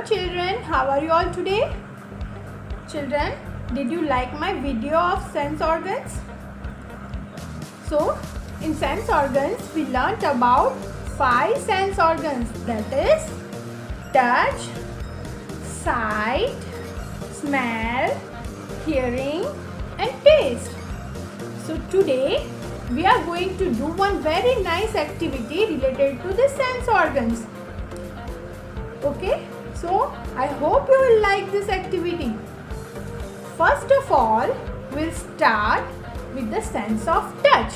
children, how are you all today? Children, did you like my video of sense organs? So, in sense organs, we learnt about 5 sense organs, that is touch, sight, smell, hearing and taste. So today we are going to do one very nice activity related to the sense organs. Okay, so I hope you will like this activity. First of all, we'll start with the sense of touch.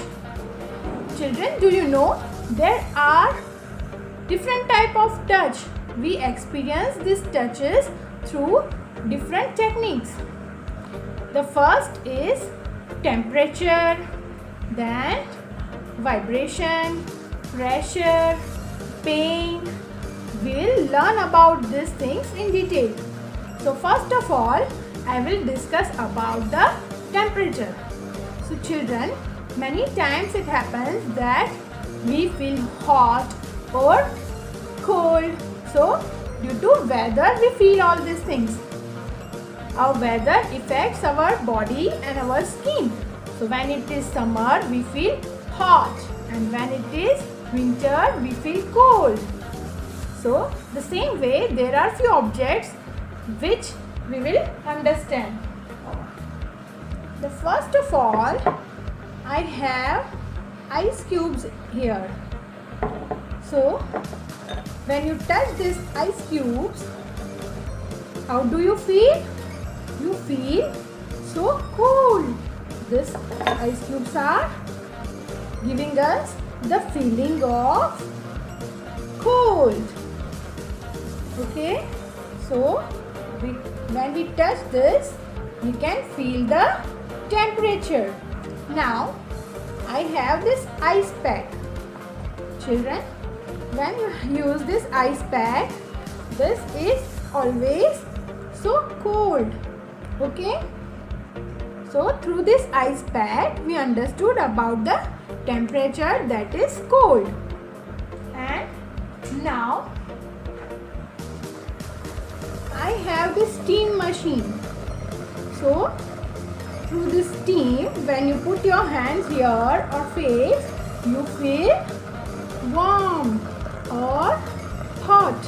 Children, do you know there are different type of touch? We experience these touches through different techniques. The first is temperature, then vibration, pressure, pain. We will learn about these things in detail. So first of all, I will discuss about the temperature. So children, many times it happens that we feel hot or cold. So due to weather we feel all these things. Our weather affects our body and our skin. So when it is summer we feel hot, and when it is winter we feel cold. So the same way there are few objects which we will understand. The first of all, I have ice cubes here. So when you touch these ice cubes, how do you feel? You feel so cold. These ice cubes are giving us the feeling of cold. Okay, so when we touch this, we can feel the temperature. Now I have this ice pack. Children, when you use this ice pack, this is always so cold. Okay, so through this ice pack we understood about the temperature, that is cold. And now I have this steam machine. So through this steam, when you put your hands here or face, you feel warm or hot.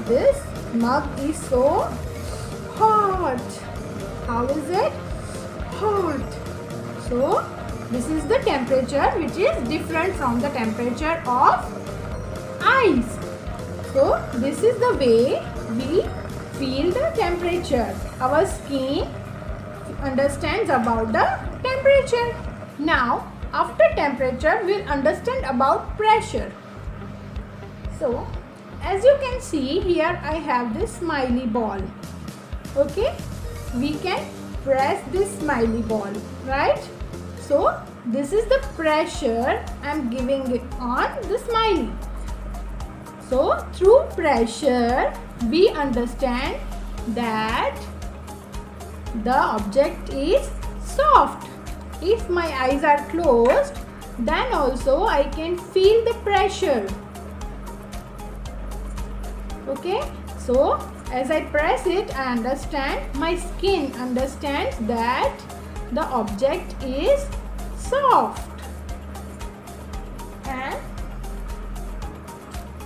This mug is so hot. How is it? Hot. So this is the temperature which is different from the temperature of ice. So this is the way we feel the temperature. Our skin understands about the temperature. Now after temperature we will understand about pressure. So as you can see here, I have this smiley ball. Okay, we can press this smiley ball, right? So this is the pressure I am giving it on the smiley. So through pressure we understand that the object is soft. If my eyes are closed, then also I can feel the pressure. Okay, so as I press it, I understand, my skin understands that the object is soft. And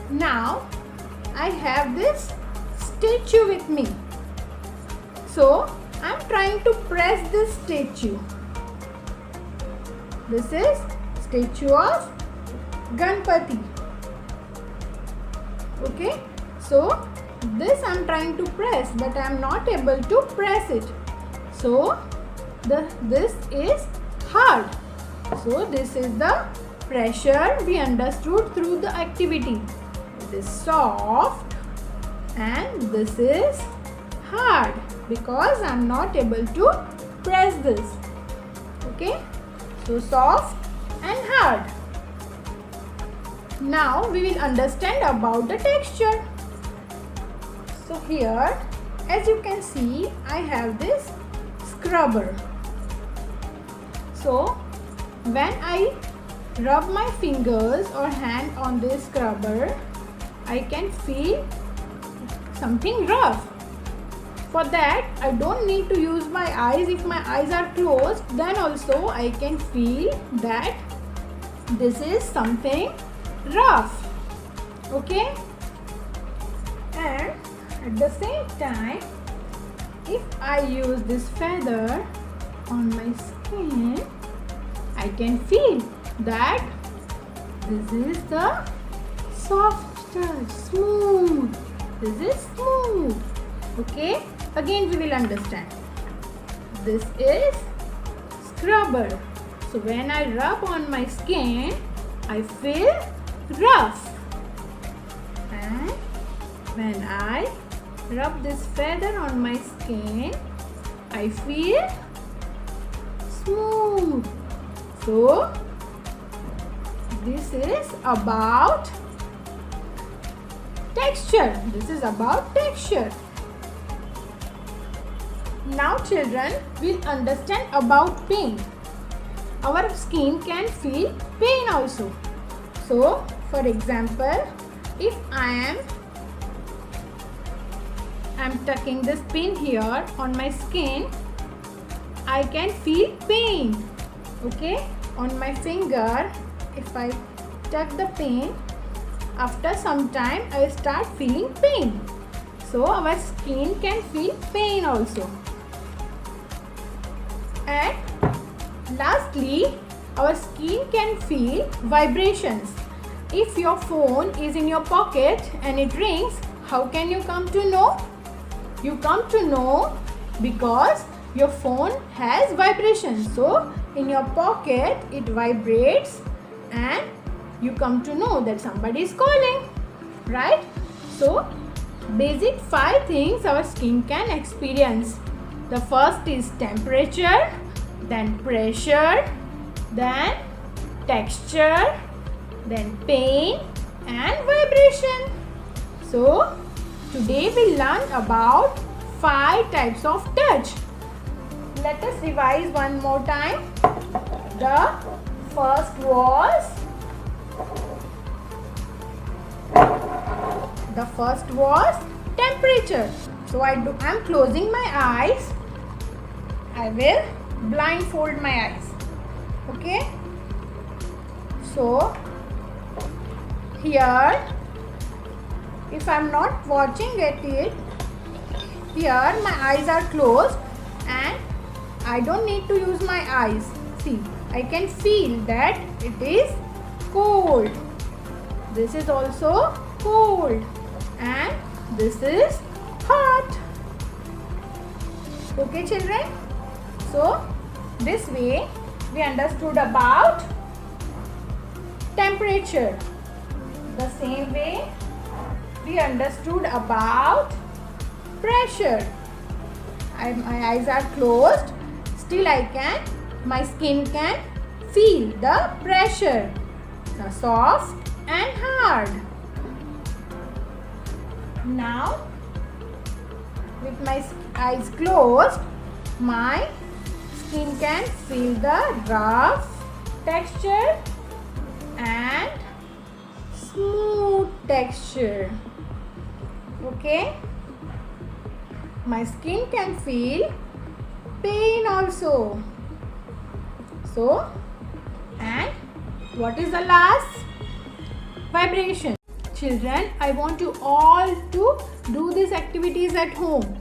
now I have this statue with me. So I am trying to press this statue. This is statue of Ganpati. Okay, so this I am trying to press, but I am not able to press it. So this is hard. So this is the pressure we understood through the activity. It is soft and this is hard because I am not able to press this. Okay, so soft and hard. Now we will understand about the texture. So here, as you can see, I have this scrubber. So when I rub my fingers or hand on this scrubber, I can feel something rough. For that, I don't need to use my eyes. If my eyes are closed, then also I can feel that this is something rough. Okay? And at the same time, if I use this feather on my skin, I can feel that this is the soft touch, smooth. This is smooth. Okay? Again we will understand. This is scrubber. So when I rub on my skin, I feel rough. And when I rub this feather on my skin, I feel smooth. So this is about texture. This is about texture. Now children will understand about pain. Our skin can feel pain also. So for example, if I am tucking this pin here on my skin, I can feel pain. Okay, on my finger, if I tuck the pin, after some time I will start feeling pain. So our skin can feel pain also. And lastly, our skin can feel vibrations. If your phone is in your pocket and it rings, how can you come to know? You come to know because your phone has vibrations. So in your pocket it vibrates and you come to know that somebody is calling, right? So basic 5 things our skin can experience. The first is temperature, then pressure, then texture, then pain and vibration. So today we learned about 5 types of touch. Let us revise one more time. The first was temperature. So I am closing my eyes. I will blindfold my eyes. Okay. So here, if I am not watching at it, here my eyes are closed and I don't need to use my eyes. See, I can feel that it is cold. This is also cold and this is hot. Okay children? So this way we understood about temperature. The same way we understood about pressure. My eyes are closed, still my skin can feel the pressure, the soft and hard. Now with my eyes closed, my skin can feel the rough texture and smooth texture. Okay, my skin can feel pain also. So, and what is the last? Vibration. Children, I want you all to do these activities at home.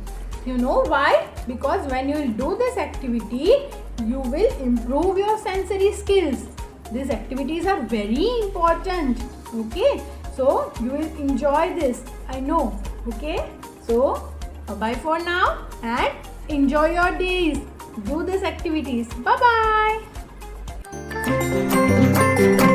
You know why? Because when you will do this activity, you will improve your sensory skills. These activities are very important. Okay, so you will enjoy this, I know. Okay, so bye for now and enjoy your days. Do these activities. Bye bye.